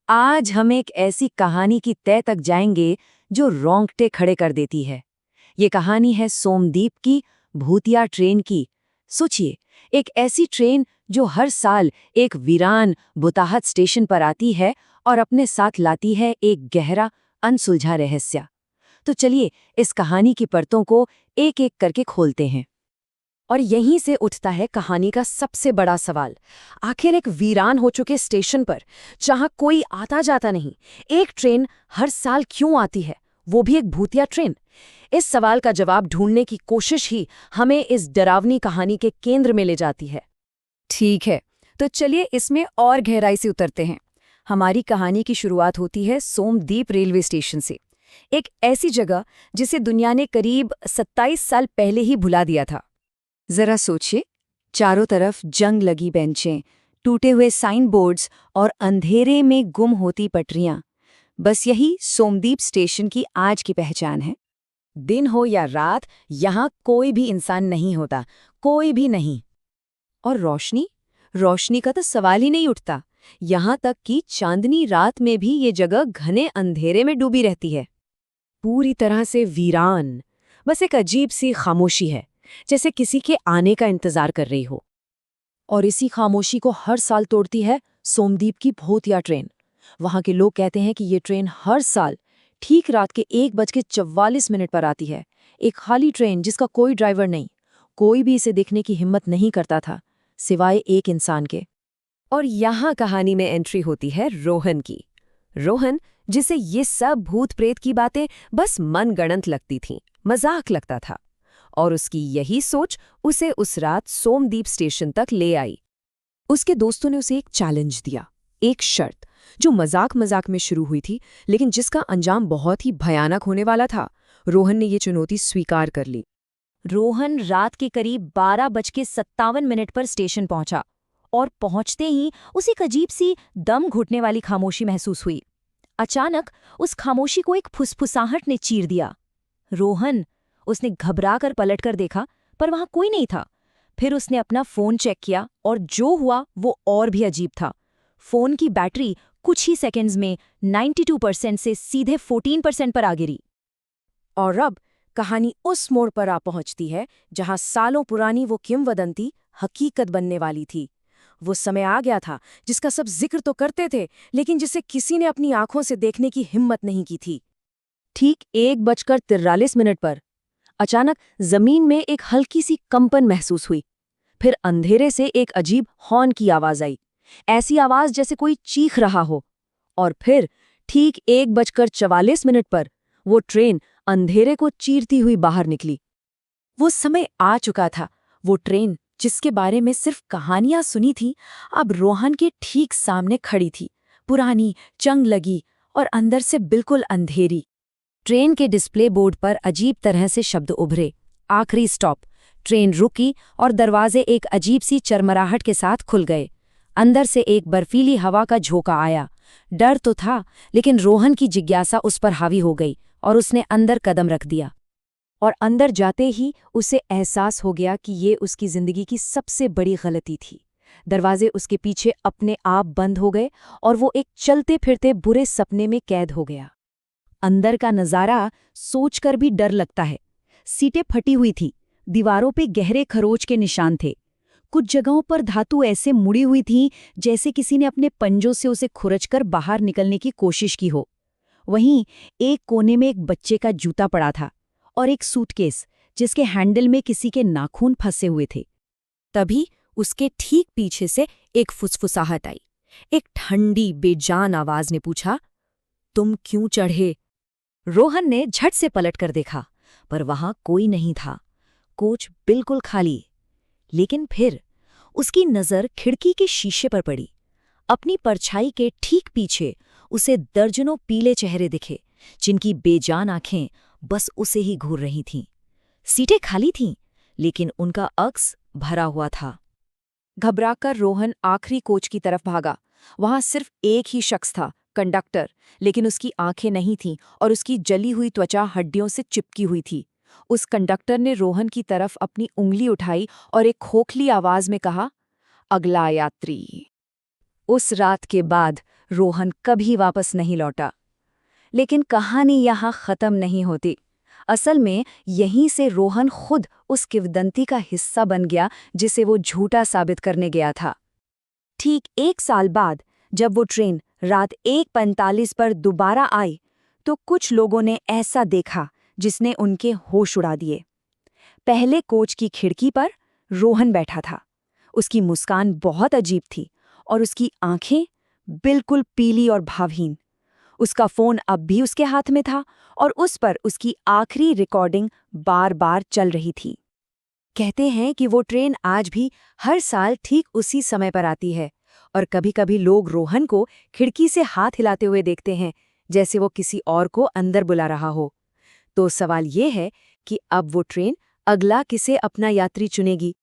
आज हम एक ऐसी कहानी की तह तक जाएंगे जो रोंगटे खड़े कर देती है। ये कहानी है सोमदीप की, भूतिया ट्रेन की। सोचिए, एक ऐसी ट्रेन जो हर साल एक वीरान बुताहत स्टेशन पर आती है और अपने साथ लाती है एक गहरा, अनसुलझा रहस्य। तो चलिए इस कहानी की परतों को एक एक करके खोलते हैं। और यहीं से उठता है कहानी का सबसे बड़ा सवाल। आखिर एक वीरान हो चुके स्टेशन पर, जहां कोई आता जाता नहीं, एक ट्रेन हर साल क्यों आती है, वो भी एक भूतिया ट्रेन? इस सवाल का जवाब ढूंढने की कोशिश ही हमें इस डरावनी कहानी के केंद्र में ले जाती है। ठीक है, तो चलिए इसमें और गहराई से उतरते हैं। हमारी कहानी की शुरुआत होती है सोमदीप रेलवे स्टेशन से, एक ऐसी जगह जिसे दुनिया ने करीब 27 साल पहले ही भुला दिया था। जरा सोचिए, चारों तरफ जंग लगी बेंचें, टूटे हुए साइन बोर्ड्स और अंधेरे में गुम होती पटरियां। बस यही सोमदीप स्टेशन की आज की पहचान है। दिन हो या रात, यहाँ कोई भी इंसान नहीं होता, कोई भी नहीं। और रोशनी रोशनी का तो सवाल ही नहीं उठता। यहाँ तक कि चांदनी रात में भी ये जगह घने अंधेरे में डूबी रहती है। पूरी तरह से वीरान। बस एक अजीब सी खामोशी है, जैसे किसी के आने का इंतजार कर रही हो। और इसी खामोशी को हर साल तोड़ती है सोमदीप की भूतिया ट्रेन। वहां के लोग कहते हैं कि ये ट्रेन हर साल ठीक रात के 1:44 पर आती है। एक खाली ट्रेन जिसका कोई ड्राइवर नहीं। कोई भी इसे देखने की हिम्मत नहीं करता था, सिवाय एक इंसान के। और यहाँ कहानी में एंट्री होती है रोहन की। रोहन, जिसे ये सब भूत प्रेत की बातें बस मनगढ़ंत लगती थीं, मजाक लगता था। और उसकी यही सोच उसे उस रात सोमदीप स्टेशन तक ले आई। उसके दोस्तों ने उसे एक चैलेंज दिया, एक शर्त, जो मजाक मजाक में शुरू हुई थी, लेकिन जिसका अंजाम बहुत ही भयानक होने वाला था। रोहन ने ये चुनौती स्वीकार कर ली। रोहन रात के करीब 12:57 पर स्टेशन पहुंचा और पहुंचते ही उसे एक अजीब सी दम घुटने वाली खामोशी महसूस हुई। अचानक उस खामोशी को एक फुसफुसाहट ने चीर दिया। रोहन, उसने घबराकर पलटकर देखा, पर वहां कोई नहीं था। फिर उसने अपना फोन चेक किया और जो हुआ वो और भी अजीब था। फोन की बैटरी कुछ ही सेकंड्स में 92% से सीधे 14% पर आ गिरी। और अब कहानी उस मोड़ पर आ पहुंचती है जहां सालों पुरानी वो किंवदंती हकीकत बनने वाली थी। वो समय आ गया था जिसका सब जिक्र तो करते थे, लेकिन जिसे किसी ने अपनी आंखों से देखने की हिम्मत नहीं की थी। ठीक 1:43 पर अचानक जमीन में एक हल्की सी कंपन महसूस हुई। फिर अंधेरे से एक अजीब हॉर्न की आवाज आई, ऐसी आवाज जैसे कोई चीख रहा हो। और फिर ठीक 1:44 पर वो ट्रेन अंधेरे को चीरती हुई बाहर निकली। वो समय आ चुका था। वो ट्रेन जिसके बारे में सिर्फ कहानियां सुनी थी, अब रोहन के ठीक सामने खड़ी थी, पुरानी, जंग लगी और अंदर से बिल्कुल अंधेरी। ट्रेन के डिस्प्ले बोर्ड पर अजीब तरह से शब्द उभरे, आखिरी स्टॉप। ट्रेन रुकी और दरवाजे एक अजीब सी चरमराहट के साथ खुल गए। अंदर से एक बर्फीली हवा का झोंका आया। डर तो था, लेकिन रोहन की जिज्ञासा उस पर हावी हो गई और उसने अंदर कदम रख दिया। और अंदर जाते ही उसे एहसास हो गया कि ये उसकी जिंदगी की सबसे बड़ी गलती थी। दरवाजे उसके पीछे अपने आप बंद हो गए और वो एक चलते फिरते बुरे सपने में कैद हो गया। अंदर का नज़ारा सोचकर भी डर लगता है। सीटें फटी हुई थी, दीवारों पे गहरे खरोच के निशान थे। कुछ जगहों पर धातु ऐसे मुड़ी हुई थी जैसे किसी ने अपने पंजों से उसे खुरचकर बाहर निकलने की कोशिश की हो। वहीं एक कोने में एक बच्चे का जूता पड़ा था और एक सूटकेस जिसके हैंडल में किसी के नाखून फंसे हुए थे। तभी उसके ठीक पीछे से एक फुसफुसाहट आई। एक ठंडी बेजान आवाज ने पूछा, तुम क्यों चढ़े? रोहन ने झट से पलटकर देखा, पर वहां कोई नहीं था। कोच बिल्कुल खाली। लेकिन फिर उसकी नजर खिड़की के शीशे पर पड़ी। अपनी परछाई के ठीक पीछे उसे दर्जनों पीले चेहरे दिखे, जिनकी बेजान आंखें बस उसे ही घूर रही थीं। सीटें खाली थीं, लेकिन उनका अक्स भरा हुआ था। घबराकर रोहन आखिरी कोच की तरफ भागा। वहां सिर्फ एक ही शख्स था, कंडक्टर, लेकिन उसकी आंखें नहीं थीं और उसकी जली हुई त्वचा हड्डियों से चिपकी हुई थी। उस कंडक्टर ने रोहन की तरफ अपनी उंगली उठाई और एक खोखली आवाज में कहा, अगला यात्री। उस रात के बाद रोहन कभी वापस नहीं लौटा। लेकिन कहानी यहाँ खत्म नहीं होती। असल में यहीं से रोहन खुद उस किंवदंती का हिस्सा बन गया जिसे वो झूठा साबित करने गया था। ठीक 1 साल बाद जब वो ट्रेन रात 1:45 पर दोबारा आई तो कुछ लोगों ने ऐसा देखा जिसने उनके होश उड़ा दिए। पहले कोच की खिड़की पर रोहन बैठा था। उसकी मुस्कान बहुत अजीब थी और उसकी आंखें बिल्कुल पीली और भावहीन। उसका फोन अब भी उसके हाथ में था और उस पर उसकी आखिरी रिकॉर्डिंग बार-बार चल रही थी। कहते हैं कि वो ट्रेन आज भी हर साल ठीक उसी समय पर आती है और कभी-कभी लोग रोहन को खिड़की से हाथ हिलाते हुए देखते हैं, जैसे वो किसी और को अंदर बुला रहा हो। तो सवाल ये है कि अब वो ट्रेन अगला किसे अपना यात्री चुनेगी?